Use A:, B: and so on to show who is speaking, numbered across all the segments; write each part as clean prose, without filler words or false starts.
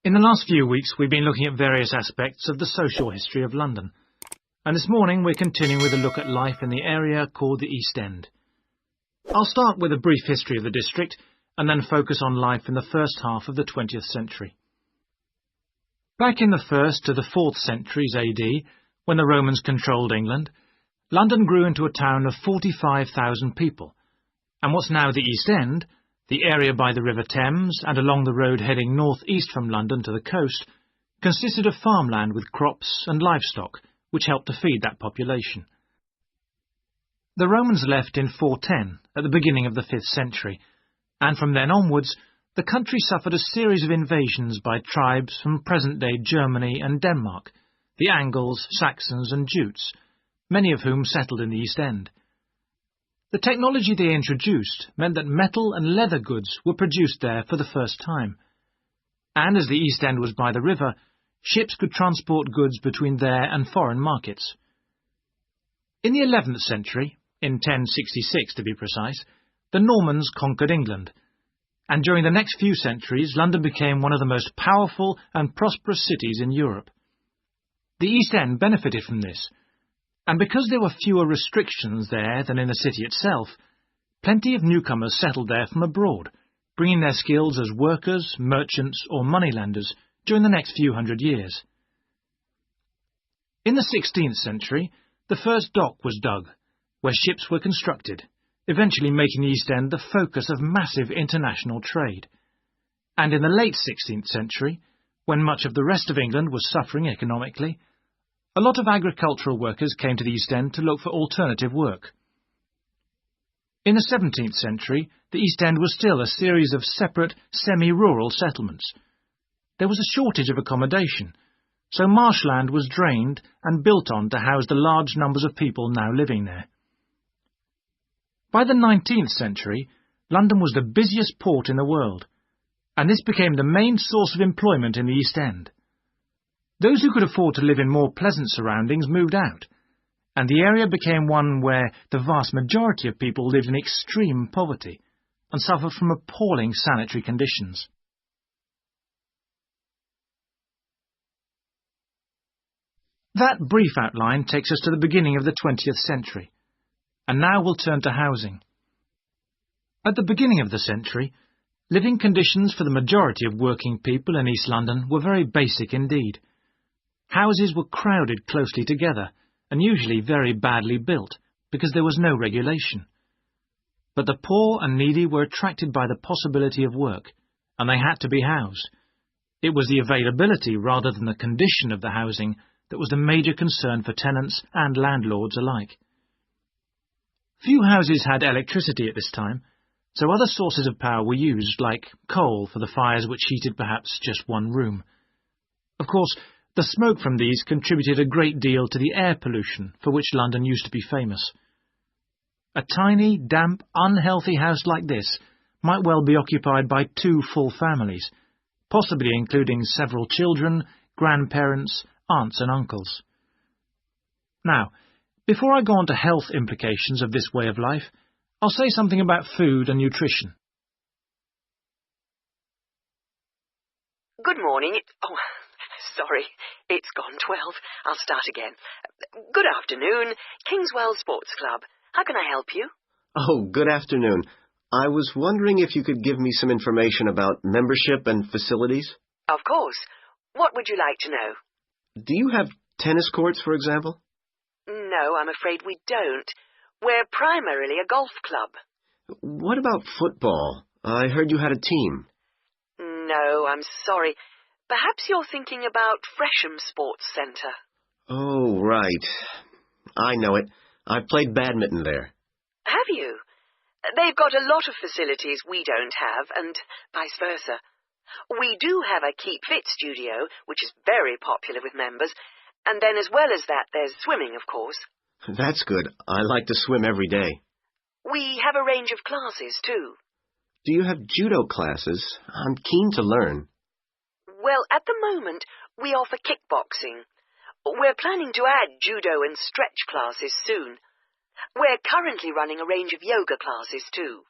A: In the last few weeks, we've been looking at various aspects of the social history of London, and this morning we're continuing with a look at life in the area called the East End. I'll start with a brief history of the district, and then focus on life in the first half of the 20th century. Back in the 1st to the 4th centuries AD, when the Romans controlled England, London grew into a town of 45,000 people, and what's now the East End, the area by the River Thames and along the road heading north-east from London to the coast, consisted of farmland with crops and livestock, which helped to feed that population. The Romans left in 410, at the beginning of the 5th century, and from then onwards, the country suffered a series of invasions by tribes from present-day Germany and Denmark, the Angles, Saxons and Jutes, many of whom settled in the East End. The technology they introduced meant that metal and leather goods were produced there for the first time, and as the East End was by the river, ships could transport goods between there and foreign markets. In the 11th century, in 1066 to be precise, the Normans conquered England, and during the next few centuries London became one of the most powerful and prosperous cities in Europe. The East End benefited from this, and because there were fewer restrictions there than in the city itself, plenty of newcomers settled there from abroad, bringing their skills as workers, merchants or moneylenders during the next few hundred years. In the 16th century, the first dock was dug, where ships were constructed, eventually making the East End the focus of massive international trade. And in the late 16th century, when much of the rest of England was suffering economically, a lot of agricultural workers came to the East End to look for alternative work. In the 17th century, the East End was still a series of separate, semi-rural settlements. There was a shortage of accommodation, so marshland was drained and built on to house the large numbers of people now living there. By the 19th century, London was the busiest port in the world, and this became the main source of employment in the East End. Those who could afford to live in more pleasant surroundings moved out, and the area became one where the vast majority of people lived in extreme poverty and suffered from appalling sanitary conditions. That brief outline takes us to the beginning of the 20th century, and now we'll turn to housing. At the beginning of the century, living conditions for the majority of working people in East London were very basic indeed. Houses were crowded closely together, and usually very badly built, because there was no regulation. But the poor and needy were attracted by the possibility of work, and they had to be housed. It was the availability rather than the condition of the housing that was the major concern for tenants and landlords alike. Few houses had electricity at this time, so other sources of power were used, like coal for the fires which heated perhaps just one room. Of course, the smoke from these contributed a great deal to the air pollution for which London used to be famous. A tiny, damp, unhealthy house like this might well be occupied by 2 full families, possibly including several children, grandparents, aunts and uncles. Now, before I go on to health implications of this way of life, I'll say something about food and nutrition.
B: Good morning. Sorry, it's gone 12. I'll start again. Good afternoon, Kingswell Sports Club. How can I help you?
C: Oh, good afternoon. I was wondering if you could give me some information about membership and facilities.
B: Of course. What would you like to know?
C: Do you have tennis courts, for example?
B: No, I'm afraid we don't. We're primarily a golf club.
C: What about football? I heard you had a team.
B: No, I'm sorry. Perhaps you're thinking about Fresham Sports Centre.
C: Oh, right. I know it. I've played badminton there.
B: Have you? They've got a lot of facilities we don't have, and vice versa. We do have a Keep Fit studio, which is very popular with members, and then as well as that, there's swimming, of course.
C: That's good. I like to swim every day.
B: We have a range of classes, too.
C: Do you have judo classes? I'm keen to learn.
B: Well, at the moment, we offer kickboxing. We're planning to add judo and stretch classes soon. We're currently running a range of yoga classes, too.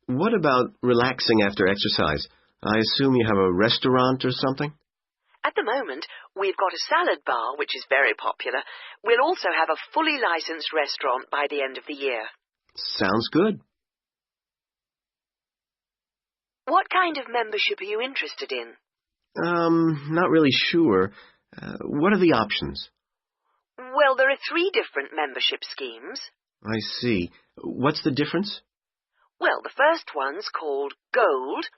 C: What about relaxing after exercise? I assume you have a restaurant or something?
B: At the moment, we've got a salad bar, which is very popular. We'll also have a fully licensed restaurant by the end of the year.
C: Sounds good.
B: What kind of membership are you interested in?
C: Not really sure. What are the options?
B: Well, there are 3 different membership schemes.
C: I see. What's the difference?
B: Well, the first one's called Gold,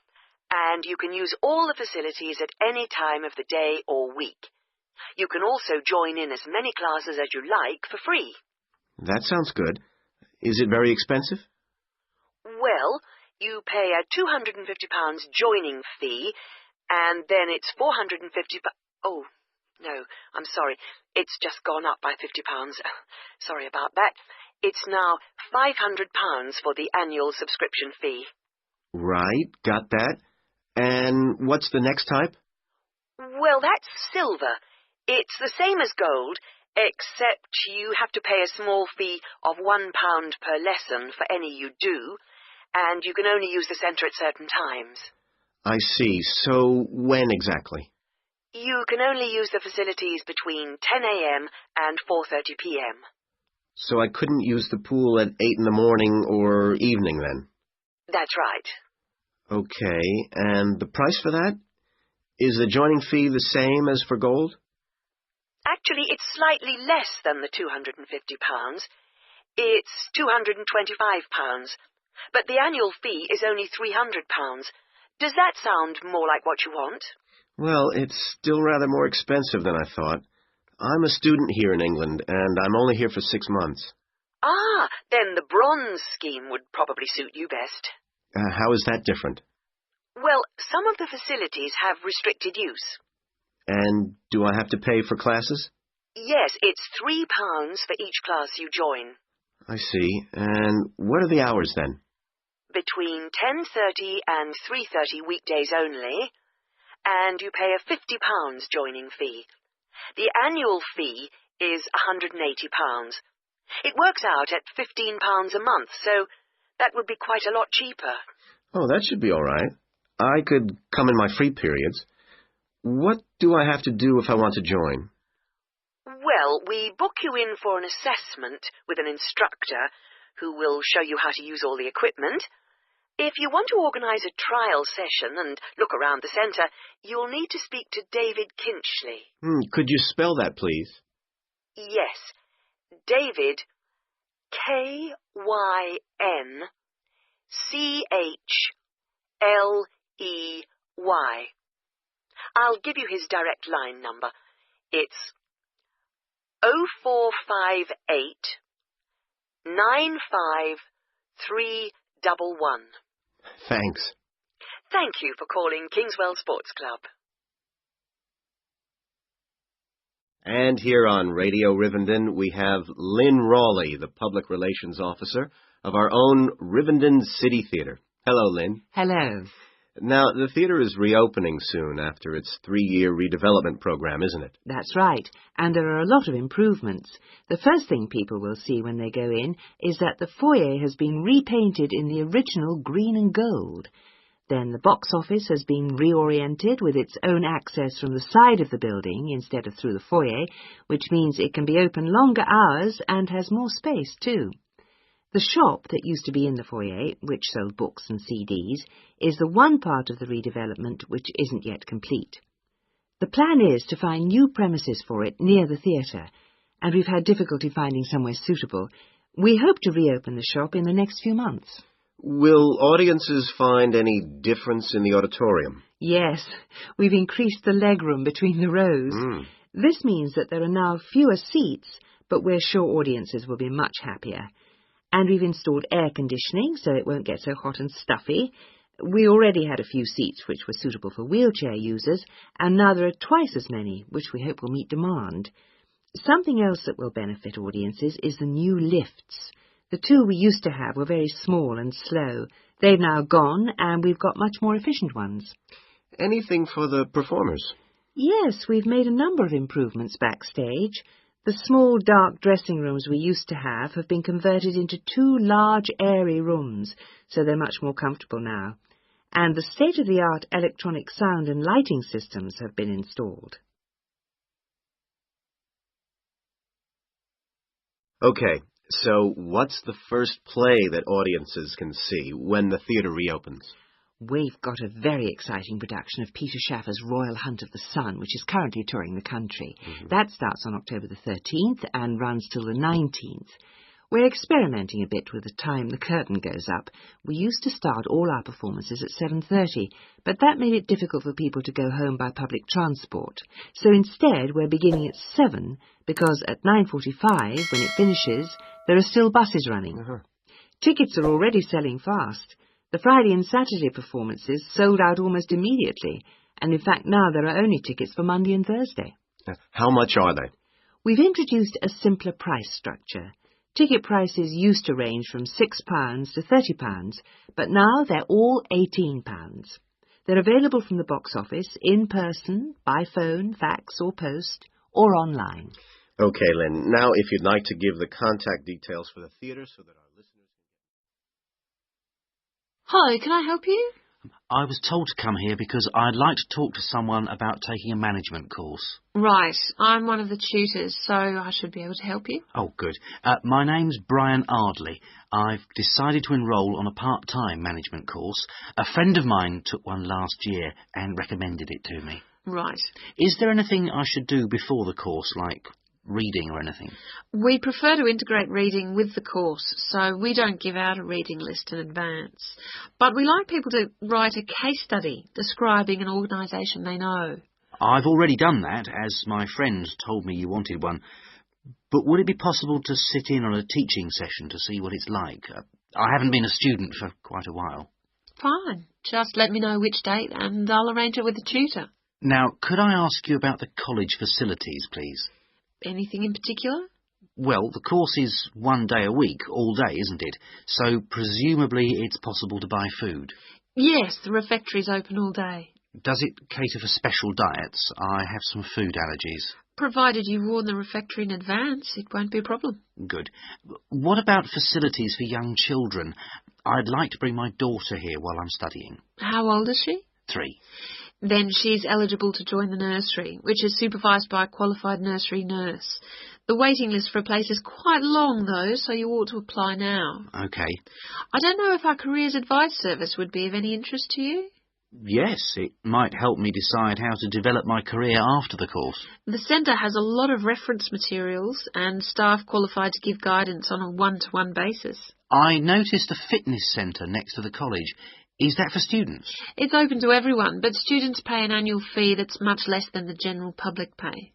B: and you can use all the facilities at any time of the day or week. You can also join in as many classes as you like for free.
C: That sounds good. Is it very expensive?
B: Well, you pay a £250 joining fee, and then it's £450... Oh, no, I'm sorry. It's just gone up by £50. Sorry about that. It's now £500 for the annual subscription fee.
C: Right, got that. And what's the next type?
B: Well, that's silver. It's the same as gold, except you have to pay a small fee of £1 per lesson for any you do, and you can only use the centre at certain times.
C: I see. So when exactly?
B: You can only use the facilities between 10 a.m. and 4:30 p.m.
C: So I couldn't use the pool at 8 in the morning or evening then?
B: That's right.
C: Okay, and the price for that? Is the joining fee the same as for gold?
B: Actually, it's slightly less than the £250. It's £225, but the annual fee is only £300. Does that sound more like what you want?
C: Well, it's still rather more expensive than I thought. I'm a student here in England, and I'm only here for 6 months.
B: Ah, then the bronze scheme would probably suit you best.
C: How is that different?
B: Well, some of the facilities have restricted use.
C: And do I have to pay for classes?
B: Yes, it's £3 for each class you join.
C: I see. And what are the hours then?
B: Between 10:30 and 3:30 weekdays only, and you pay a £50 joining fee. The annual fee is £180. It works out at £15 a month, so that would be quite a lot cheaper.
C: Oh, that should be all right. I could come in my free periods. What do I have to do if I want to join?
B: Well, we book you in for an assessment with an instructor who will show you how to use all the equipment. If you want to organise a trial session and look around the centre, you'll need to speak to David Kinchley.
C: Could you spell that, please?
B: Yes, David, Kynchley. I'll give you his direct line number. It's 0458 95311.
C: Thanks.
B: Thank you for calling Kingswell Sports Club.
C: And here on Radio Rivendell, we have Lynn Rawley, the Public Relations Officer of our own Rivendell City Theatre. Hello, Lynn.
D: Hello.
C: Now, the theatre is reopening soon after its 3-year redevelopment program, isn't it?
D: That's right, and there are a lot of improvements. The first thing people will see when they go in is that the foyer has been repainted in the original green and gold. Then the box office has been reoriented with its own access from the side of the building instead of through the foyer, which means it can be open longer hours and has more space too. The shop that used to be in the foyer, which sold books and CDs, is the one part of the redevelopment which isn't yet complete. The plan is to find new premises for it near the theatre, and we've had difficulty finding somewhere suitable. We hope to reopen the shop in the next few months.
C: Will audiences find any difference in the auditorium?
D: Yes, we've increased the legroom between the rows. This means that there are now fewer seats, but we're sure audiences will be much happier. And we've installed air conditioning so it won't get so hot and stuffy. We already had a few seats which were suitable for wheelchair users, and now there are twice as many, which we hope will meet demand. Something else that will benefit audiences is the new lifts. The 2 we used to have were very small and slow. They've now gone, and we've got much more efficient ones.
C: Anything for the performers?
D: Yes, we've made a number of improvements backstage. The small, dark dressing rooms we used to have been converted into 2 large, airy rooms, so they're much more comfortable now. and the state-of-the-art electronic sound and lighting systems have been installed.
C: Okay, so what's the first play that audiences can see when the theatre reopens?
D: We've got a very exciting production of Peter Shaffer's Royal Hunt of the Sun, which is currently touring the country. That starts on October the 13th and runs till the 19th. We're experimenting a bit with the time the curtain goes up. We used to start all our performances at 7:30, but that made it difficult for people to go home by public transport. So instead, we're beginning at 7, because at 9:45, when it finishes, there are still buses running. Tickets are already selling fast. The Friday and Saturday performances sold out almost immediately, and in fact now there are only tickets for Monday and Thursday.
C: How much are they?
D: We've introduced a simpler price structure. Ticket prices used to range from £6 to £30, but now they're all £18. They're available from the box office, in person, by phone, fax or post, or online.
C: Okay, Lynn, now if you'd like to give the contact details for the theatre so that our listeners
E: Hi, can I help you?
F: I was told to come here because I'd like to talk to someone about taking a management course.
E: Right, I'm one of the tutors, so I should be able to help you.
F: Oh, good. My name's Brian Ardley. I've decided to enrol on a part-time management course. A friend of mine took one last year and recommended it to me.
E: Right.
F: Is there anything I should do before the course, like reading or anything?
E: We prefer to integrate reading with the course, so we don't give out a reading list in advance. But we like people to write a case study describing an organisation they know.
F: I've already done that, as my friend told me you wanted one. But would it be possible to sit in on a teaching session to see what it's like? I haven't been a student for quite a while.
E: Fine. Just let me know which date and I'll arrange it with the tutor.
F: Now, could I ask you about the college facilities, please?
E: Anything in particular?
F: Well, the course is 1 day a week, all day, isn't it? So presumably it's possible to buy food.
E: Yes, the refectory's open all day.
F: Does it cater for special diets? I have some food allergies.
E: Provided you warn the refectory in advance, it won't be a problem.
F: Good. What about facilities for young children? I'd like to bring my daughter here while I'm studying.
E: How old is she?
F: 3.
E: Then she's eligible to join the nursery, which is supervised by a qualified nursery nurse. The waiting list for a place is quite long, though, so you ought to apply now.
F: OK.
E: I don't know if our careers advice service would be of any interest to you.
F: Yes, it might help me decide how to develop my career after the course.
E: The centre has a lot of reference materials and staff qualified to give guidance on a one-to-one basis.
F: I noticed a fitness centre next to the college. Is that for students?
E: It's open to everyone, but students pay an annual fee that's much less than the general public pay.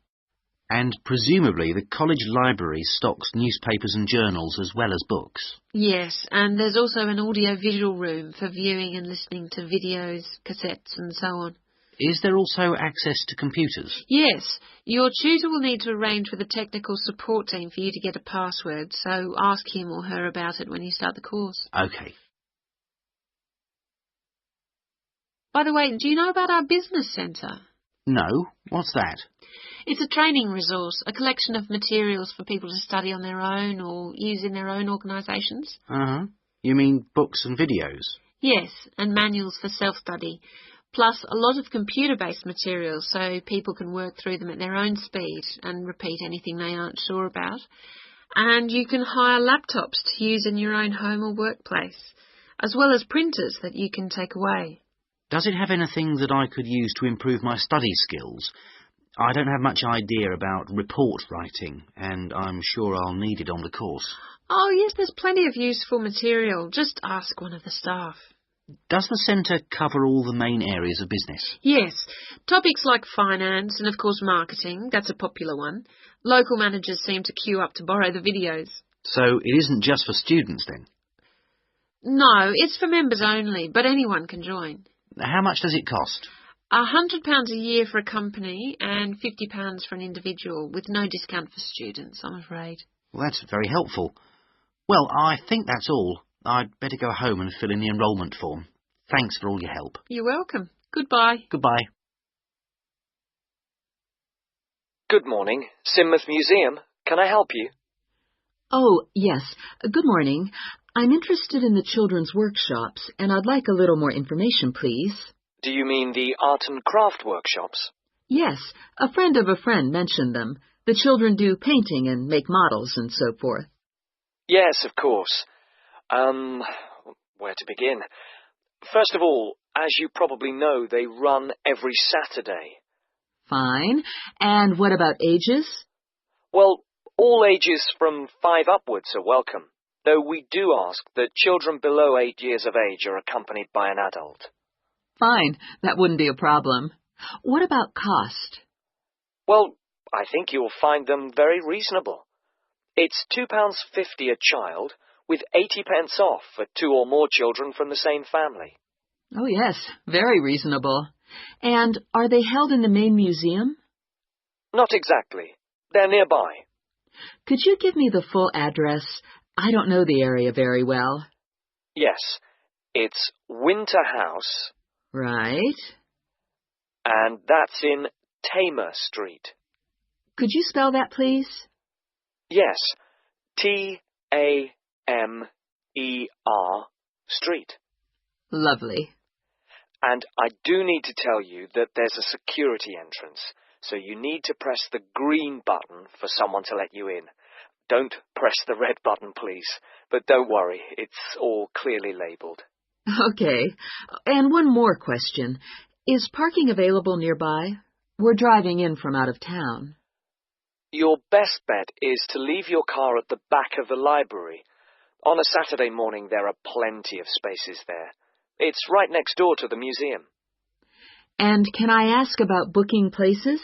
F: And presumably the college library stocks newspapers and journals as well as books.
E: Yes, and there's also an audio-visual room for viewing and listening to videos, cassettes and so on.
F: Is there also access to computers?
E: Yes, your tutor will need to arrange with the technical support team for you to get a password, so ask him or her about it when you start the course.
F: OK.
E: By the way, do you know about our business centre?
F: No. What's that?
E: It's a training resource, a collection of materials for people to study on their own or use in their own organisations.
F: Uh-huh. You mean books and videos?
E: Yes, and manuals for self-study, plus a lot of computer-based materials so people can work through them at their own speed and repeat anything they aren't sure about. And you can hire laptops to use in your own home or workplace, as well as printers that you can take away.
F: Does it have anything that I could use to improve my study skills? I don't have much idea about report writing, and I'm sure I'll need it on the course.
E: Oh, yes, there's plenty of useful material. Just ask one of the staff.
F: Does the centre cover all the main areas of business?
E: Yes. Topics like finance and, of course, marketing. That's a popular one. Local managers seem to queue up to borrow the videos.
F: So it isn't just for students, then?
E: No, it's for members only, but anyone can join.
F: How much does it cost?
E: £100 a year for a company and £50 for an individual, with no discount for students, I'm afraid.
F: Well, that's very helpful. Well, I think that's all. I'd better go home and fill in the enrolment form. Thanks for all your help.
E: You're welcome. Goodbye.
F: Goodbye.
G: Good morning. Sidmouth Museum. Can I help you?
H: Oh, yes. Good morning.
D: I'm interested in the children's workshops, and I'd like a little more information, please.
G: Do you mean the art and craft workshops?
D: Yes, a friend of a friend mentioned them. The children do painting and make models and so forth.
G: Yes, of course. Where to begin? First of all, as you probably know, they run every Saturday.
D: Fine. And what about ages?
G: Well, all ages from 5 upwards are welcome, though we do ask that children below 8 years of age are accompanied by an adult.
D: Fine. That wouldn't be a problem. What about cost?
G: Well, I think you'll find them very reasonable. It's £2.50 a child, with 80 pence off for 2 or more children from the same family.
D: Oh, yes. Very reasonable. And are they held in the main museum?
G: Not exactly. They're nearby.
D: Could you give me the full address? I don't know the area very well.
G: Yes. It's Winter House.
D: Right.
G: And that's in Tamer Street.
D: Could you spell that, please?
G: Yes. Tamer Street.
D: Lovely.
G: And I do need to tell you that there's a security entrance, so you need to press the green button for someone to let you in. Don't press the red button, please. But don't worry, it's all clearly labelled.
D: Okay. And one more question. Is parking available nearby? We're driving in from out of town.
G: Your best bet is to leave your car at the back of the library. On a Saturday morning, there are plenty of spaces there. It's right next door to the museum.
D: And can I ask about booking places?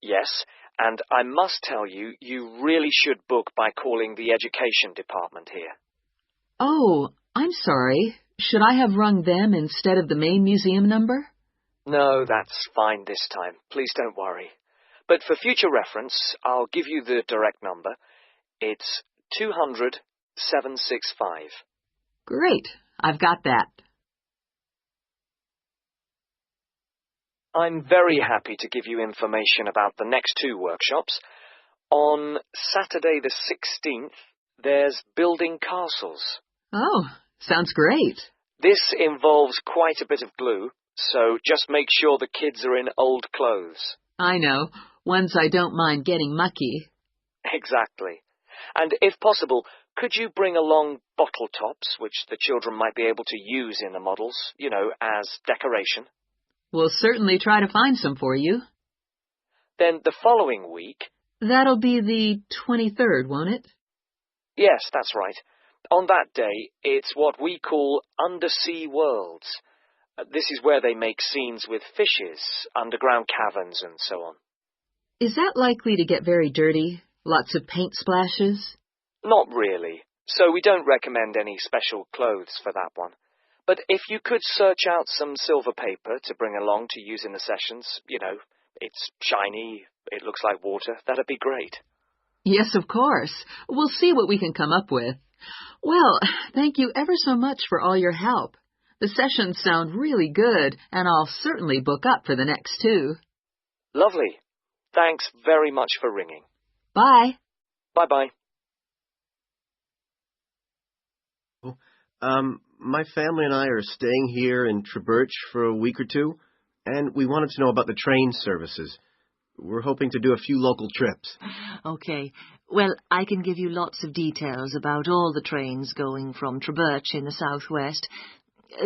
G: Yes, and I must tell you, you really should book by calling the education department here.
D: Oh, I'm sorry. Should I have rung them instead of the main museum number?
G: No, that's fine this time. Please don't worry. But for future reference, I'll give you the direct number. It's 200-765.
D: Great. I've got that.
G: I'm very happy to give you information about the next 2 workshops. On Saturday the 16th, there's building castles.
D: Oh, sounds great.
G: This involves quite a bit of glue, so just make sure the kids are in old clothes.
D: I know. Ones I don't mind getting mucky.
G: Exactly. And if possible, could you bring along bottle tops, which the children might be able to use in the models, as decoration?
D: We'll certainly try to find some for you.
G: Then the following week...
D: That'll be the 23rd, won't it?
G: Yes, that's right. On that day, it's what we call undersea worlds. This is where they make scenes with fishes, underground caverns, and so on.
D: Is that likely to get very dirty? Lots of paint splashes?
G: Not really. So we don't recommend any special clothes for that one. But if you could search out some silver paper to bring along to use in the sessions, it's shiny, it looks like water, that'd be great.
D: Yes, of course. We'll see what we can come up with. Well, thank you ever so much for all your help. The sessions sound really good, and I'll certainly book up for the next 2.
G: Lovely. Thanks very much for ringing.
D: Bye.
G: Bye-bye.
C: My family and I are staying here in Treberch for a week or 2, and we wanted to know about the train services. We're hoping to do a few local trips.
H: Okay. Well, I can give you lots of details about all the trains going from Treberch in the southwest.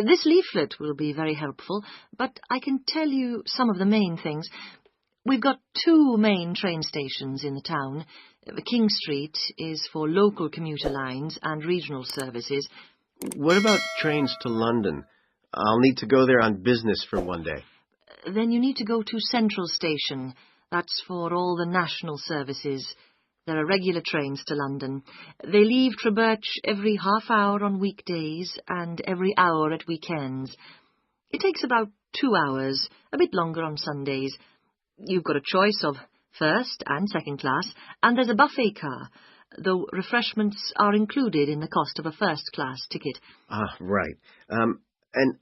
H: This leaflet will be very helpful, but I can tell you some of the main things. We've got 2 main train stations in the town. King Street is for local commuter lines and regional services.
C: What about trains to London? I'll need to go there on business for one day.
H: Then you need to go to Central Station. That's for all the national services. There are regular trains to London. They leave Treberch every half hour on weekdays and every hour at weekends. It takes about 2 hours, a bit longer on Sundays. You've got a choice of first and second class, and there's a buffet car, though refreshments are included in the cost of a first-class ticket.
C: Ah, right. And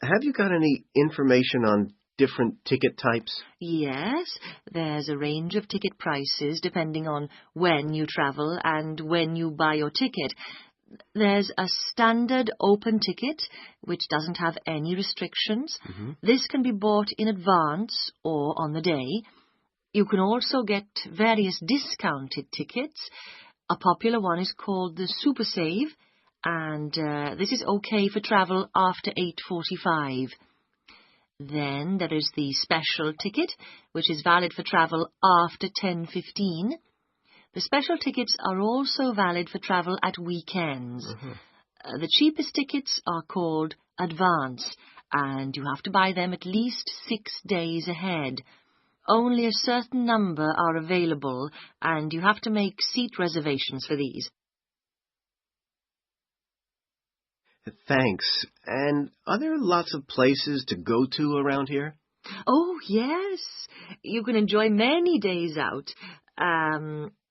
C: have you got any information on different ticket types?
H: Yes, there's a range of ticket prices depending on when you travel and when you buy your ticket. There's a standard open ticket, which doesn't have any restrictions. This can be bought in advance or on the day. You can also get various discounted tickets. A popular one is called the Super Save, and this is okay for travel after 8:45. Then there is the special ticket, which is valid for travel after 10:15. The special tickets are also valid for travel at weekends. The cheapest tickets are called advance, and you have to buy them at least 6 days ahead. Only a certain number are available, and you have to make seat reservations for these.
C: Thanks. And are there lots of places to go to around here?
H: Oh, yes. You can enjoy many days out.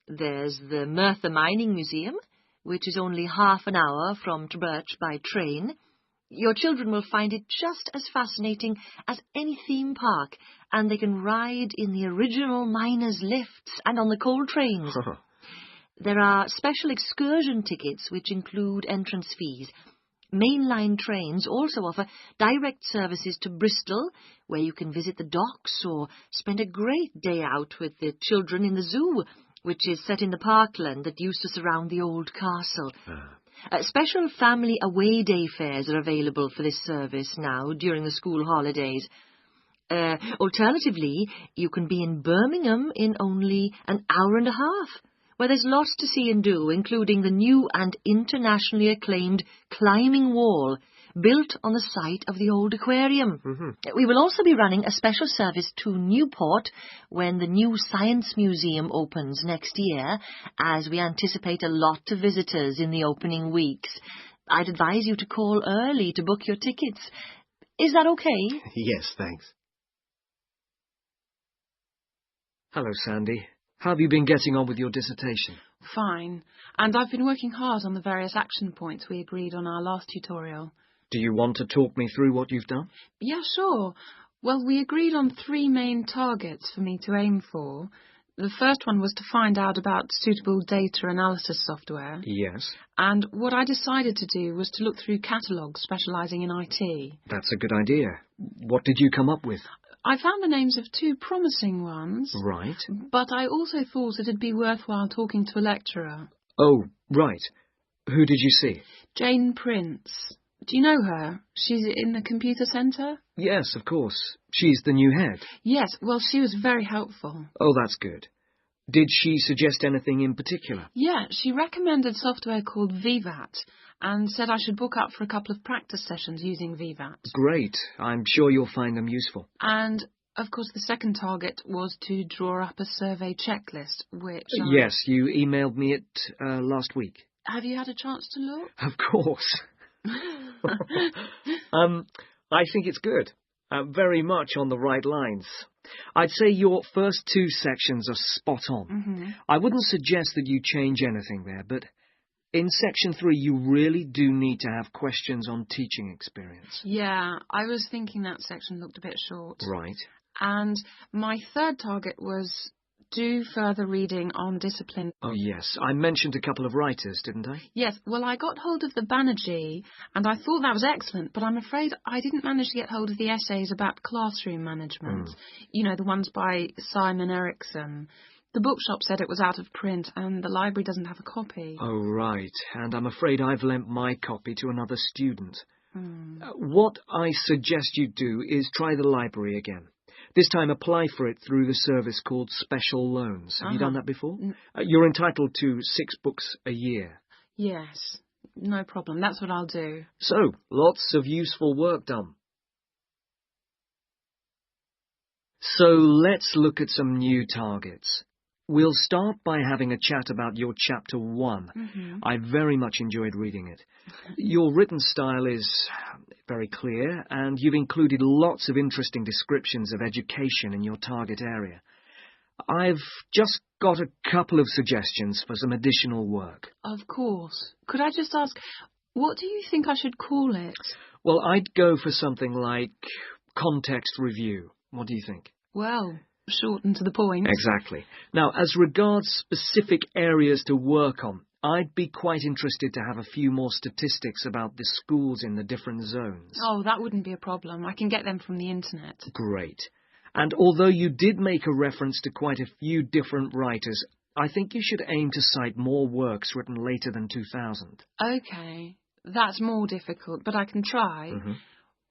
H: There's the Merthyr Mining Museum, which is only half an hour from Trebirch by train. Your children will find it just as fascinating as any theme park, and they can ride in the original miners' lifts and on the coal trains. There are special excursion tickets which include entrance fees. Mainline trains also offer direct services to Bristol, where you can visit the docks or spend a great day out with the children in the zoo, which is set in the parkland that used to surround the old castle. Special family away day fares are available for this service now during the school holidays. Alternatively, you can be in Birmingham in only an hour and a half, where there's lots to see and do, including the new and internationally acclaimed climbing wall built on the site of the old aquarium. We will also be running a special service to Newport when the new Science Museum opens next year, as we anticipate a lot of visitors in the opening weeks. I'd advise you to call early to book your tickets. Is that okay?
C: Yes, thanks.
A: Hello, Sandy. How have you been getting on with your dissertation?
I: Fine. And I've been working hard on the various action points we agreed on our last tutorial.
A: Do you want to talk me through what you've done?
I: Yeah, sure. Well, we agreed on 3 main targets for me to aim for. The first one was to find out about suitable data analysis software.
A: Yes.
I: And what I decided to do was to look through catalogues specialising in IT.
A: That's a good idea. What did you come up with?
I: I found the names of 2 promising ones.
A: Right.
I: But I also thought it'd be worthwhile talking to a lecturer.
A: Oh, right. Who did you see?
I: Jane Prince. Do you know her? She's in the computer centre?
A: Yes, of course. She's the new head.
I: Yes, well, she was very helpful.
A: Oh, that's good. Did she suggest anything in particular?
I: Yeah, she recommended software called VVAT and said I should book up for a couple of practice sessions using VVAT.
A: Great. I'm sure you'll find them useful.
I: And, of course, the second target was to draw up a survey checklist, which
A: Yes, you emailed me it last week.
I: Have you had a chance to look?
A: Of course. I think it's good. Very much on the right lines. I'd say your first 2 sections are spot on. I wouldn't suggest that you change anything there, but in section 3 you really do need to have questions on teaching experience.
I: Yeah, I was thinking that section looked a bit short.
A: Right.
I: And my third target was do further reading on discipline.
A: Oh, yes. I mentioned a couple of writers, didn't I?
I: Yes. Well, I got hold of the Banerjee, and I thought that was excellent, but I'm afraid I didn't manage to get hold of the essays about classroom management. You know, the ones by Simon Erickson. The bookshop said it was out of print, and the library doesn't have a copy.
A: Oh, right. And I'm afraid I've lent my copy to another student. What I suggest you do is try the library again. This time apply for it through the service called Special Loans. Have you done that before? You're entitled to 6 books a year.
I: Yes, no problem. That's what I'll do.
A: So, lots of useful work done. So let's look at some new targets. We'll start by having a chat about your Chapter 1. I very much enjoyed reading it. Your written style is very clear, and you've included lots of interesting descriptions of education in your target area. I've just got a couple of suggestions for some additional work.
I: Of course. Could I just ask, what do you think I should call it?
A: Well, I'd go for something like context review. What do you think?
I: Well, short and to the point.
A: Exactly. Now, as regards specific areas to work on, I'd be quite interested to have a few more statistics about the schools in the different zones.
I: Oh, that wouldn't be a problem. I can get them from the internet.
A: Great. And although you did make a reference to quite a few different writers, I think you should aim to cite more works written later than 2000.
I: Okay. That's more difficult, but I can try.
A: Mm-hmm.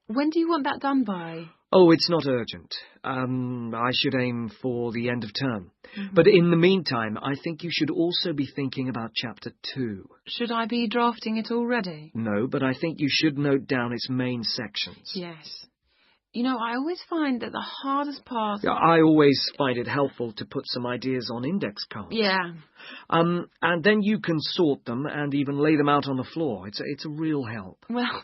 I: When do you want that done by?
A: Oh, it's not urgent. I should aim for the end of term.
I: Mm-hmm.
A: But in the meantime, I think you should also be thinking about Chapter 2.
I: Should I be drafting it already?
A: No, but I think you should note down its main sections.
I: Yes. You know, I always find that the hardest part...
A: I always find it helpful to put some ideas on index cards.
I: Yeah.
A: And then you can sort them and even lay them out on the floor. It's a real help.
I: Well,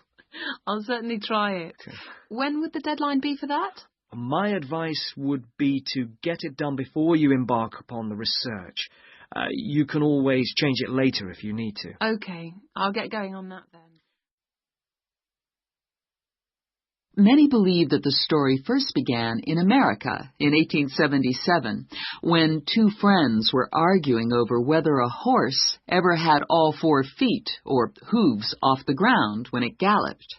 I: I'll certainly try it.
A: Okay.
I: When would the deadline be for that?
A: My advice would be to get it done before you embark upon the research. You can always change it later if you need to.
I: Okay, I'll get going on that then.
J: Many believe that the story first began in America in 1877, when two friends were arguing over whether a horse ever had all 4 feet, or hooves, off the ground when it galloped.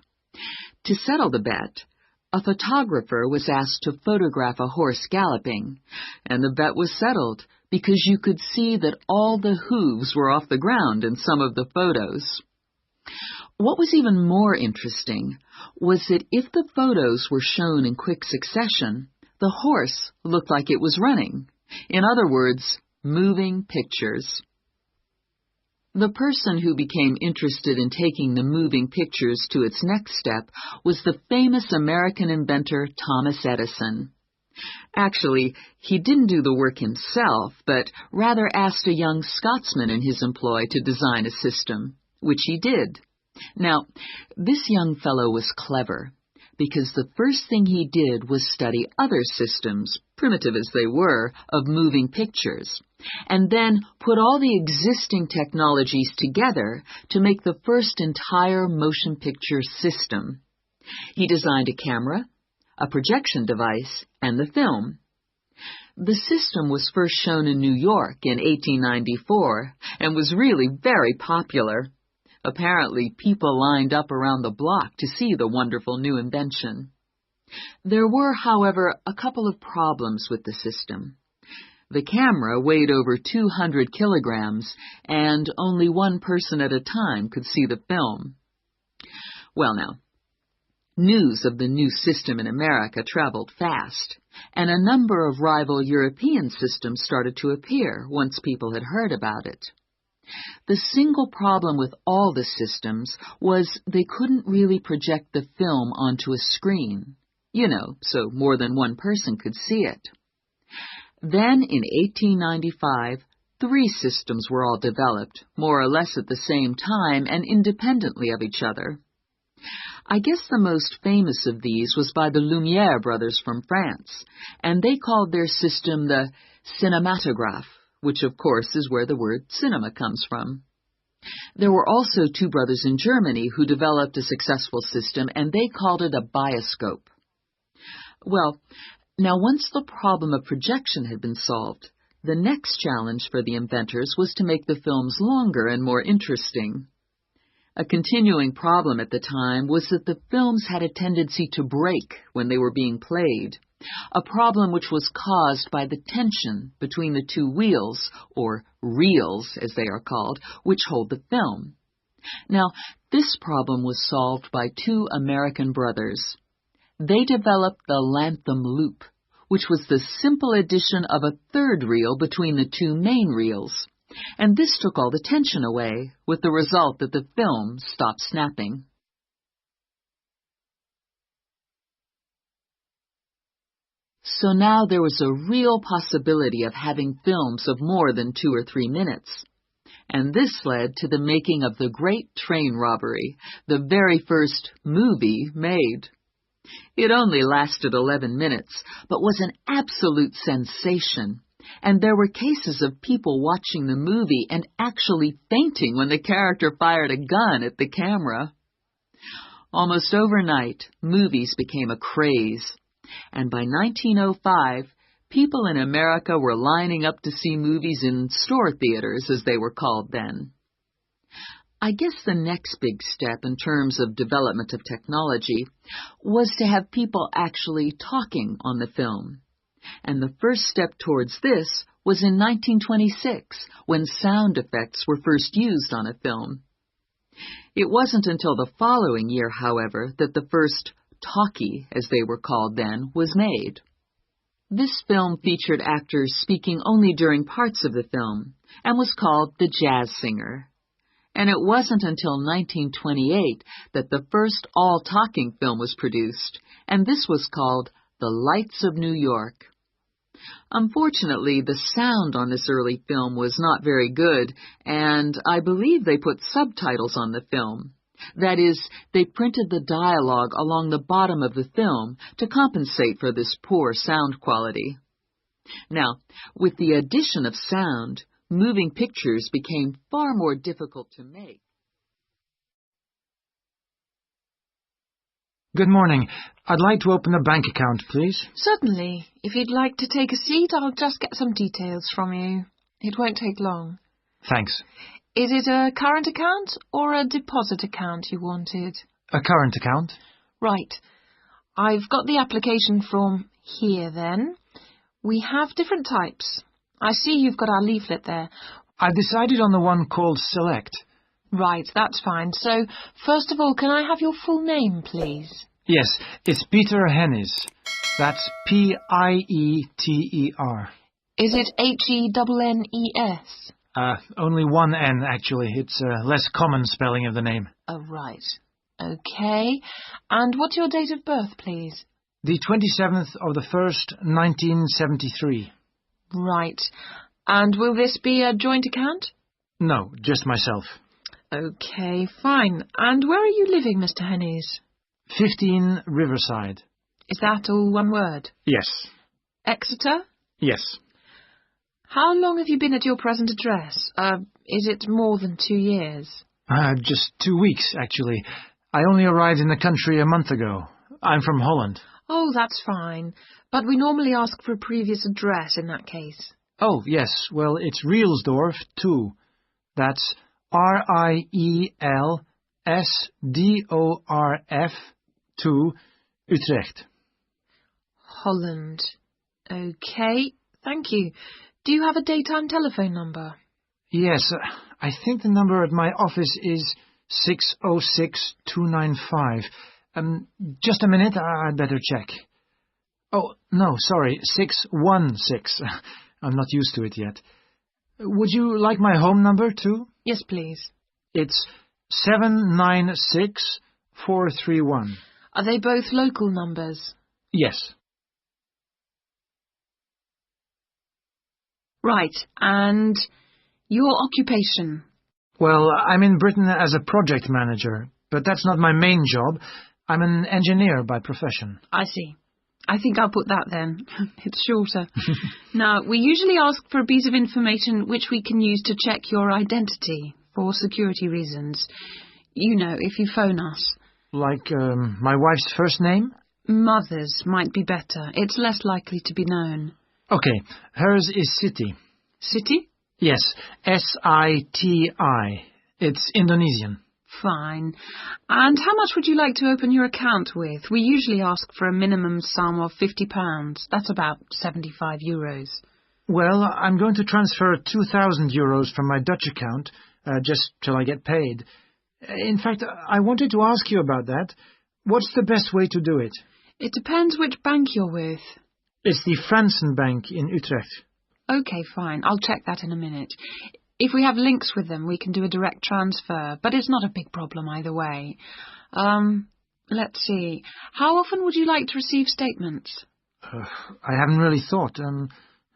J: To settle the bet, a photographer was asked to photograph a horse galloping, and the bet was settled because you could see that all the hooves were off the ground in some of the photos. What was even more interesting was that if the photos were shown in quick succession, the horse looked like it was running. In other words, moving pictures. The person who became interested in taking the moving pictures to its next step was the famous American inventor Thomas Edison. Actually, he didn't do the work himself, but rather asked a young Scotsman in his employ to design a system, which he did. Now, this young fellow was clever, because the first thing he did was study other systems, primitive as they were, of moving pictures, and then put all the existing technologies together to make the first entire motion picture system. He designed a camera, a projection device, and the film. The system was first shown in New York in 1894 and was really very popular. Apparently, people lined up around the block to see the wonderful new invention. There were, however, a couple of problems with the system. The camera weighed over 200 kilograms, and only one person at a time could see the film. Well now, news of the new system in America traveled fast, and a number of rival European systems started to appear once people had heard about it. The single problem with all the systems was they couldn't really project the film onto a screen, so more than one person could see it. Then, in 1895, 3 systems were all developed, more or less at the same time and independently of each other. I guess the most famous of these was by the Lumière brothers from France, and they called their system the cinematograph, which of course is where the word cinema comes from. There were also 2 brothers in Germany who developed a successful system, and they called it a bioscope. Well, now once the problem of projection had been solved, the next challenge for the inventors was to make the films longer and more interesting. A continuing problem at the time was that the films had a tendency to break when they were being played, a problem which was caused by the tension between the 2 wheels, or reels as they are called, which hold the film. Now, this problem was solved by 2 American brothers. They developed the Lantham loop, which was the simple addition of a 3rd reel between the 2 main reels, and this took all the tension away, with the result that the film stopped snapping. So now there was a real possibility of having films of more than 2 or 3 minutes. And this led to the making of the Great Train Robbery, the very first movie made. It only lasted 11 minutes, but was an absolute sensation, and there were cases of people watching the movie and actually fainting when the character fired a gun at the camera. Almost overnight, movies became a craze, and by 1905, people in America were lining up to see movies in store theaters, as they were called then. I guess the next big step in terms of development of technology was to have people actually talking on the film. And the first step towards this was in 1926, when sound effects were first used on a film. It wasn't until the following year, however, that the first talkie, as they were called then, was made. This film featured actors speaking only during parts of the film, and was called The Jazz Singer. And it wasn't until 1928 that the first all-talking film was produced, and this was called The Lights of New York. Unfortunately, the sound on this early film was not very good, and I believe they put subtitles on the film. That is, they printed the dialogue along the bottom of the film to compensate for this poor sound quality. Now, with the addition of sound, moving pictures became far more difficult to make.
A: Good morning. I'd like to open a bank account, please.
I: Certainly. If you'd like to take a seat, I'll just get some details from you. It won't take long.
A: Thanks.
I: Is it a current account or a deposit account you wanted?
A: A current account?
I: Right. I've got the application form here then. We have different types. I see you've got our leaflet there.
A: I've decided on the one called Select.
I: Right, that's fine. So, first of all, can I have your full name, please?
A: Yes, it's Peter Hennes. That's P-I-E-T-E-R.
I: Is it H-E-N-N-E-S?
A: Only one N, actually. It's a less common spelling of the name.
I: Oh, right. Okay. And what's your date of birth, please?
A: The 27th of the 1st, 1973.
I: Right. And will this be a joint account?
A: No, just myself.
I: Okay, fine. And where are you living, Mr. Hennes?
A: 15 Riverside.
I: Is that all one word?
A: Yes.
I: Exeter?
A: Yes.
I: How long have you been at your present address? Is it more than 2 years?
A: Just 2 weeks, actually. I only arrived in the country a month ago. I'm from Holland.
I: Oh, that's fine. But we normally ask for a previous address in that case.
A: Oh, yes. Well, it's Rielsdorf 2. That's R-I-E-L-S-D-O-R-F 2, Utrecht.
I: Holland. Okay, thank you. Do you have a daytime telephone number?
A: Yes, I think the number at my office is 606-295. Just a minute, I'd better check. Oh, no, sorry, 616. I'm not used to it yet. Would you like my home number, too?
I: Yes, please.
A: It's 796431.
I: Are they both local numbers?
A: Yes.
I: Right, and your occupation?
A: Well, I'm in Britain as a project manager, but that's not my main job. I'm an engineer by profession.
I: I see. I think I'll put that then. It's shorter. Now, we usually ask for a piece of information which we can use to check your identity for security reasons. You know, if you phone us.
A: Like my wife's first name?
I: Mother's might be better. It's less likely to be known.
A: Okay, hers is Siti.
I: Siti?
A: Yes, S-I-T-I. It's Indonesian.
I: Fine. And how much would you like to open your account with? We usually ask for a minimum sum of £50. That's about €75.
A: Well, I'm going to transfer 2,000 euros from my Dutch account, just till I get paid. In fact, I wanted to ask you about that. What's the best way to do it?
I: It depends which bank you're with.
A: It's the Fransen Bank in Utrecht.
I: Okay, fine. I'll check that in a minute. If we have links with them, we can do a direct transfer, but it's not a big problem either way. Let's see. How often would you like to receive statements?
A: I haven't really thought.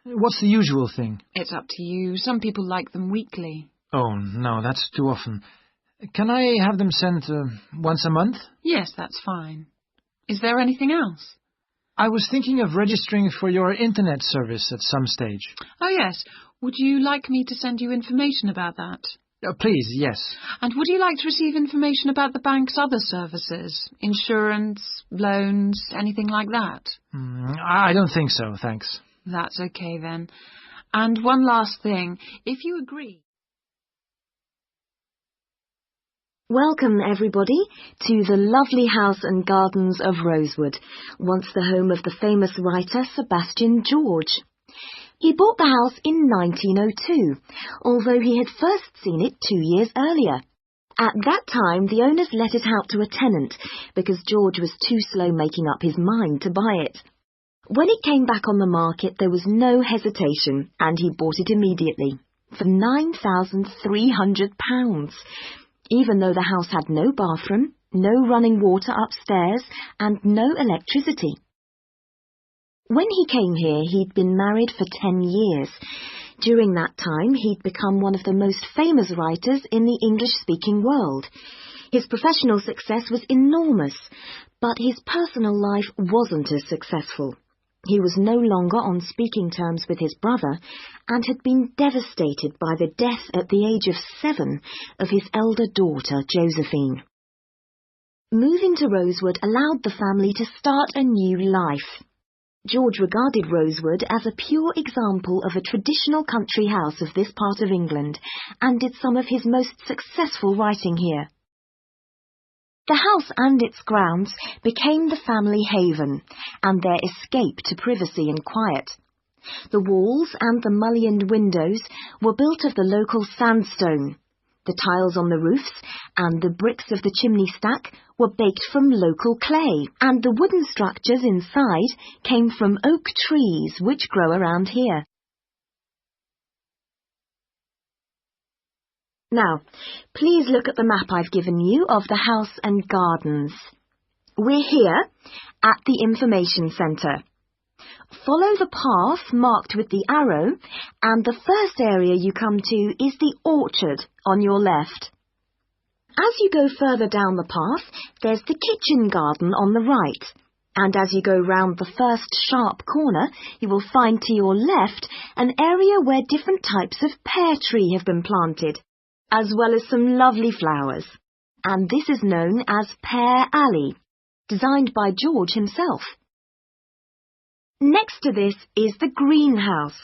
A: What's the usual thing?
I: It's up to you. Some people like them weekly.
A: Oh, no, that's too often. Can I have them sent once a month?
I: Yes, that's fine. Is there anything else?
A: I was thinking of registering for your internet service at some stage.
I: Oh, yes. Would you like me to send you information about that?
A: Please, yes.
I: And would you like to receive information about the bank's other services? Insurance, loans, anything like that?
A: I don't think so, thanks.
I: That's okay then. And one last thing. If you agree...
K: Welcome, everybody, to the lovely house and gardens of Rosewood, once the home of the famous writer Sebastian George. He bought the house in 1902, although he had first seen it 2 years earlier. At that time, the owners let it out to a tenant, because George was too slow making up his mind to buy it. When it came back on the market, there was no hesitation, and he bought it immediately, for £9,300. Even though the house had no bathroom, no running water upstairs, and no electricity. When he came here, he'd been married for 10 years. During that time, he'd become one of the most famous writers in the English-speaking world. His professional success was enormous, but his personal life wasn't as successful. He was no longer on speaking terms with his brother and had been devastated by the death at the age of 7 of his elder daughter, Josephine. Moving to Rosewood allowed the family to start a new life. George regarded Rosewood as a pure example of a traditional country house of this part of England and did some of his most successful writing here. The house and its grounds became the family haven, and their escape to privacy and quiet. The walls and the mullioned windows were built of the local sandstone. The tiles on the roofs and the bricks of the chimney stack were baked from local clay, and the wooden structures inside came from oak trees which grow around here. Now, please look at the map I've given you of the house and gardens. We're here at the information centre. Follow the path marked with the arrow, and the first area you come to is the orchard on your left. As you go further down the path, there's the kitchen garden on the right, and as you go round the first sharp corner, you will find to your left an area where different types of pear tree have been planted, as well as some lovely flowers, and this is known as Pear Alley, designed by George himself. Next to this is the greenhouse,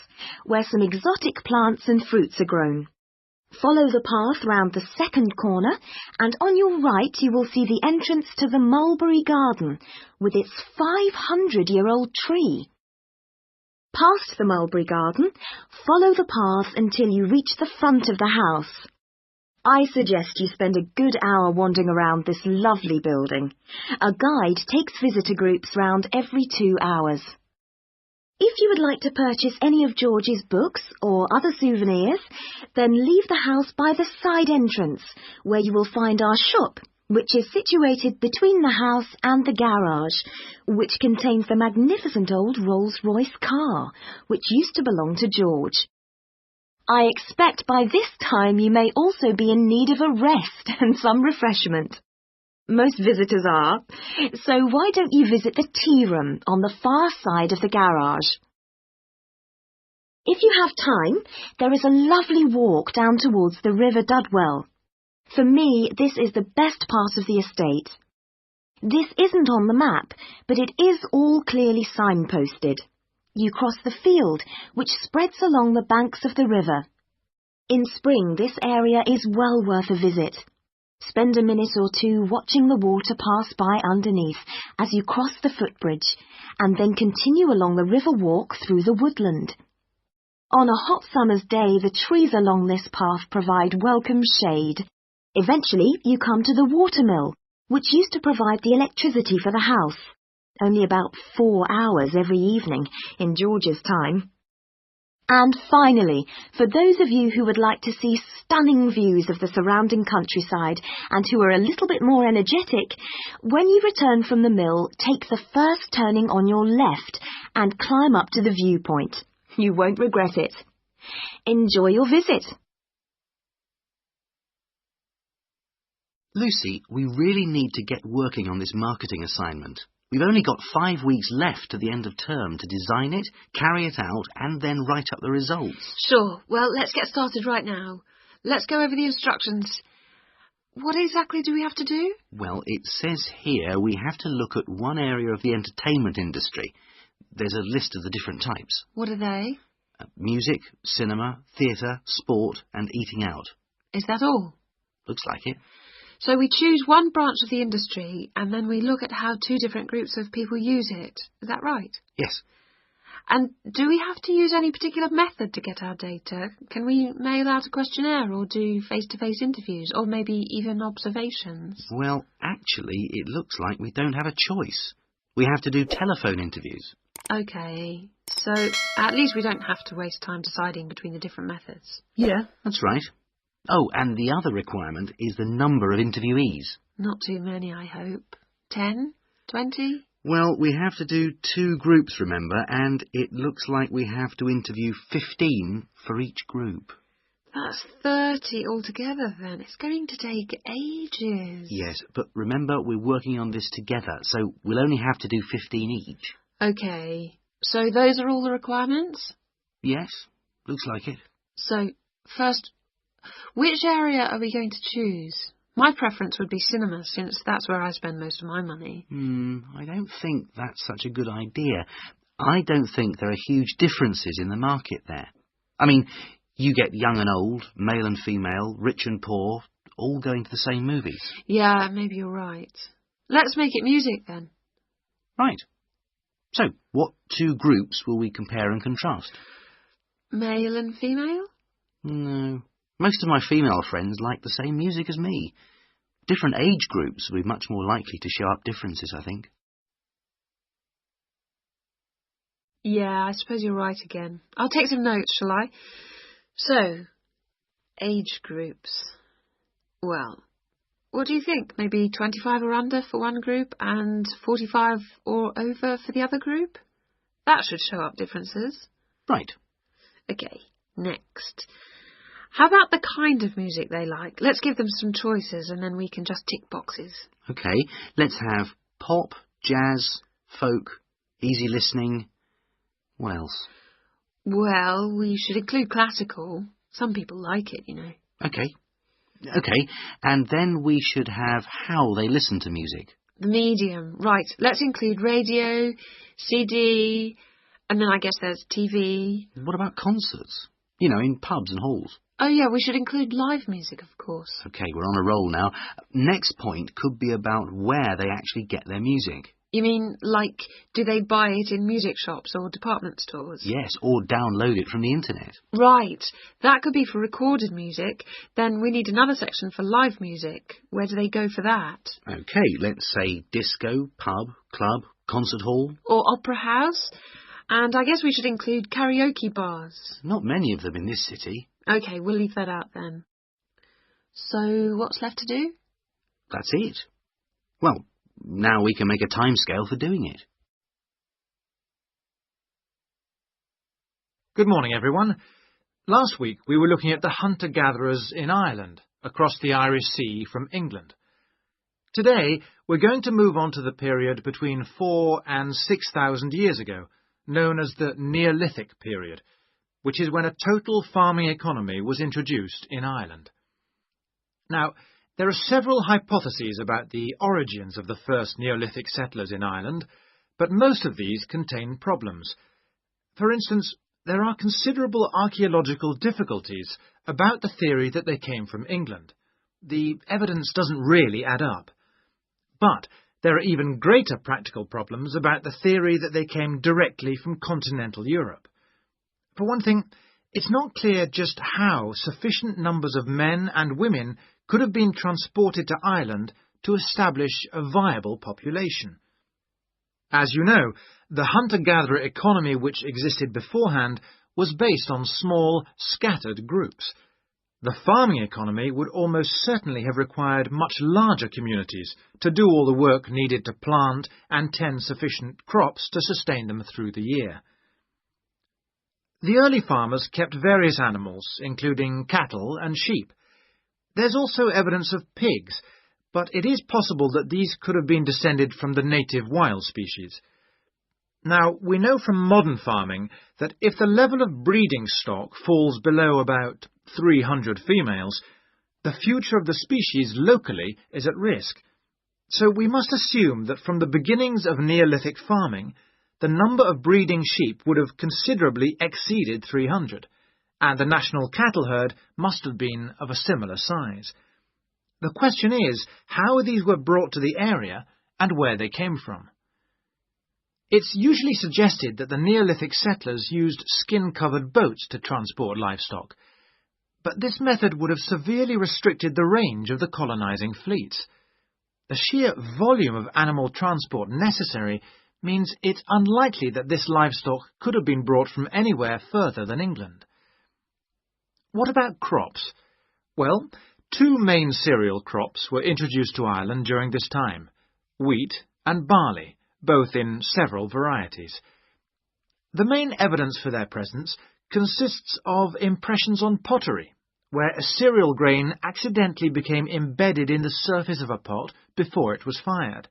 K: where some exotic plants and fruits are grown. Follow the path round the second corner, and on your right you will see the entrance to the mulberry garden, with its 500-year-old tree. Past the mulberry garden, follow the path until you reach the front of the house. I suggest you spend a good hour wandering around this lovely building. A guide takes visitor groups round every 2 hours. If you would like to purchase any of George's books or other souvenirs, then leave the house by the side entrance, where you will find our shop, which is situated between the house and the garage, which contains the magnificent old Rolls-Royce car, which used to belong to George. I expect by this time you may also be in need of a rest and some refreshment. Most visitors are, so why don't you visit the tea room on the far side of the garage? If you have time, there is a lovely walk down towards the River Dudwell. For me, this is the best part of the estate. This isn't on the map, but it is all clearly signposted. You cross the field, which spreads along the banks of the river. In spring, this area is well worth a visit. Spend a minute or two watching the water pass by underneath as you cross the footbridge, and then continue along the river walk through the woodland. On a hot summer's day, the trees along this path provide welcome shade. Eventually, you come to the watermill, which used to provide the electricity for the house. Only about 4 hours every evening in George's time. And finally, for those of you who would like to see stunning views of the surrounding countryside and who are a little bit more energetic, when you return from the mill, take the first turning on your left and climb up to the viewpoint. You won't regret it. Enjoy your visit.
F: Lucy, we really need to get working on this marketing assignment. We've only got 5 weeks left to the end of term to design it, carry it out, and then write up the results.
E: Sure. Well, let's get started right now. Let's go over the instructions. What exactly do we have to do?
F: Well, it says here we have to look at one area of the entertainment industry. There's a list of the different types.
E: What are they?
F: Music, cinema, theatre, sport, and eating out.
E: Is that all?
F: Looks like it.
E: So we choose one branch of the industry and then we look at how two different groups of people use it. Is that right?
F: Yes.
E: And do we have to use any particular method to get our data? Can we mail out a questionnaire or do face-to-face interviews or maybe even observations?
F: Well, actually, it looks like we don't have a choice. We have to do telephone interviews.
E: OK, so at least we don't have to waste time deciding between the different methods.
F: Yeah, that's right. Oh, and the other requirement is the number of interviewees.
E: Not too many, I hope. 10? 20?
F: Well, we have to do 2 groups, remember, and it looks like we have to interview 15 for each group.
E: That's 30 altogether, then. It's going to take ages.
F: Yes, but remember, we're working on this together, so we'll only have to do 15 each.
E: OK, so those are all the requirements?
F: Yes, looks like it.
E: So, first, which area are we going to choose? My preference would be cinema, since that's where I spend most of my money.
F: I don't think that's such a good idea. I don't think there are huge differences in the market there. I mean, you get young and old, male and female, rich and poor, all going to the same movies.
E: Yeah, maybe you're right. Let's make it music, then.
F: Right. So, what 2 groups will we compare and contrast?
E: Male and female?
F: No. Most of my female friends like the same music as me. Different age groups will be much more likely to show up differences, I think.
E: Yeah, I suppose you're right again. I'll take some notes, shall I? So, age groups. Well, what do you think? Maybe 25 or under for one group and 45 or over for the other group? That should show up differences.
F: Right.
E: OK, next. How about the kind of music they like? Let's give them some choices and then we can just tick boxes.
F: OK, let's have pop, jazz, folk, easy listening. What else?
E: Well, we should include classical. Some people like it, you know.
F: OK, and then we should have how they listen to music.
E: The medium. Right, let's include radio, CD, and then I guess there's TV.
F: What about concerts? You know, in pubs and halls.
E: Oh, yeah, we should include live music, of course.
F: OK, we're on a roll now. Next point could be about where they actually get their music.
E: You mean, like, do they buy it in music shops or department stores?
F: Yes, or download it from the internet.
E: Right. That could be for recorded music. Then we need another section for live music. Where do they go for that?
F: OK, let's say disco, pub, club, concert hall.
E: Or opera house. And I guess we should include karaoke bars.
F: Not many of them in this city.
E: OK, we'll leave that out then. So what's left to do?
F: That's it. Well, now we can make a timescale for doing it.
A: Good morning, everyone. Last week we were looking at the hunter-gatherers in Ireland, across the Irish Sea from England. Today we're going to move on to the period between 4,000 and 6,000 years ago, known as the Neolithic period, which is when a total farming economy was introduced in Ireland. Now, there are several hypotheses about the origins of the first Neolithic settlers in Ireland, but most of these contain problems. For instance, there are considerable archaeological difficulties about the theory that they came from England. The evidence doesn't really add up. But there are even greater practical problems about the theory that they came directly from continental Europe. For one thing, it's not clear just how sufficient numbers of men and women could have been transported to Ireland to establish a viable population. As you know, the hunter-gatherer economy which existed beforehand was based on small, scattered groups. The farming economy would almost certainly have required much larger communities to do all the work needed to plant and tend sufficient crops to sustain them through the year. The early farmers kept various animals, including cattle and sheep. There's also evidence of pigs, but it is possible that these could have been descended from the native wild species. Now, we know from modern farming that if the level of breeding stock falls below about 300 females, the future of the species locally is at risk. So we must assume that from the beginnings of Neolithic farming, the number of breeding sheep would have considerably exceeded 300, and the national cattle herd must have been of a similar size. The question is how these were brought to the area and where they came from. It's usually suggested that the Neolithic settlers used skin-covered boats to transport livestock, but this method would have severely restricted the range of the colonizing fleets. The sheer volume of animal transport necessary means it's unlikely that this livestock could have been brought from anywhere further than England. What about crops? Well, two main cereal crops were introduced to Ireland during this time, wheat and barley, both in several varieties. The main evidence for their presence consists of impressions on pottery, where a cereal grain accidentally became embedded in the surface of a pot before it was fired.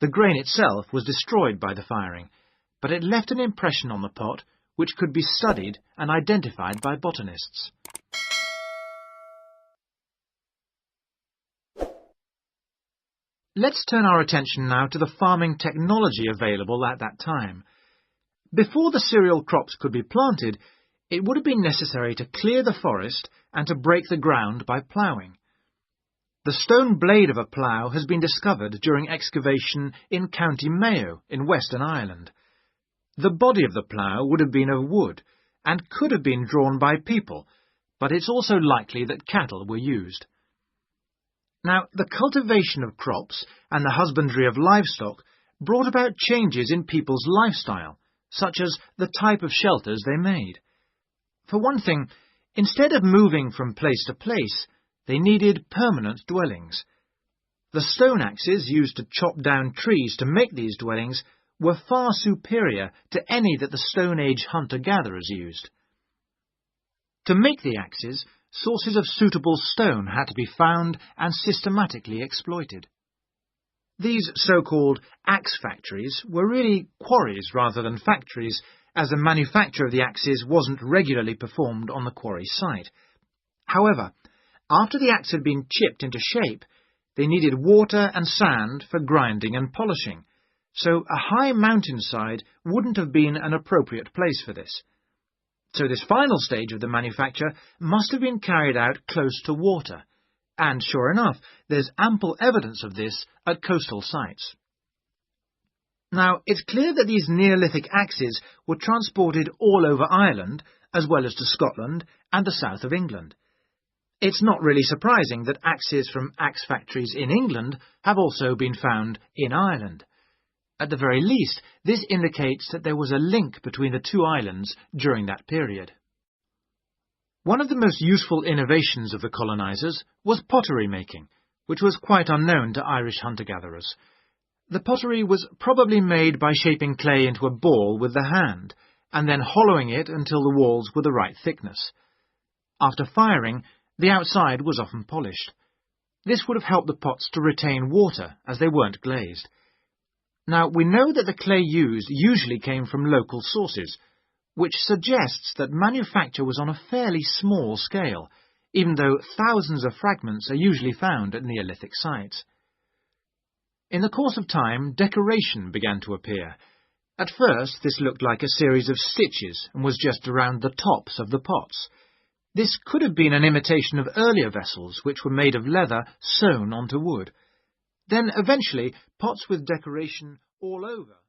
A: The grain itself was destroyed by the firing, but it left an impression on the pot which could be studied and identified by botanists. Let's turn our attention now to the farming technology available at that time. Before the cereal crops could be planted, it would have been necessary to clear the forest and to break the ground by ploughing. The stone blade of a plough has been discovered during excavation in County Mayo in Western Ireland. The body of the plough would have been of wood and could have been drawn by people, but it's also likely that cattle were used. Now, the cultivation of crops and the husbandry of livestock brought about changes in people's lifestyle, such as the type of shelters they made. For one thing, instead of moving from place to place, they needed permanent dwellings. The stone axes used to chop down trees to make these dwellings were far superior to any that the Stone Age hunter-gatherers used. To make the axes, sources of suitable stone had to be found and systematically exploited. These so-called axe factories were really quarries rather than factories, as the manufacture of the axes wasn't regularly performed on the quarry site. However, after the axe had been chipped into shape, they needed water and sand for grinding and polishing, so a high mountainside wouldn't have been an appropriate place for this. So this final stage of the manufacture must have been carried out close to water, and sure enough, there's ample evidence of this at coastal sites. Now, it's clear that these Neolithic axes were transported all over Ireland, as well as to Scotland and the south of England. It's not really surprising that axes from axe factories in England have also been found in Ireland. At the very least, this indicates that there was a link between the two islands during that period. One of the most useful innovations of the colonizers was pottery making, which was quite unknown to Irish hunter-gatherers. The pottery was probably made by shaping clay into a ball with the hand, and then hollowing it until the walls were the right thickness. After firing, the outside was often polished. This would have helped the pots to retain water, as they weren't glazed. Now, we know that the clay used usually came from local sources, which suggests that manufacture was on a fairly small scale, even though thousands of fragments are usually found at Neolithic sites. In the course of time, decoration began to appear. At first, this looked like a series of stitches and was just around the tops of the pots. This could have been an imitation of earlier vessels, which were made of leather sewn onto wood. Then, eventually, pots with decoration all over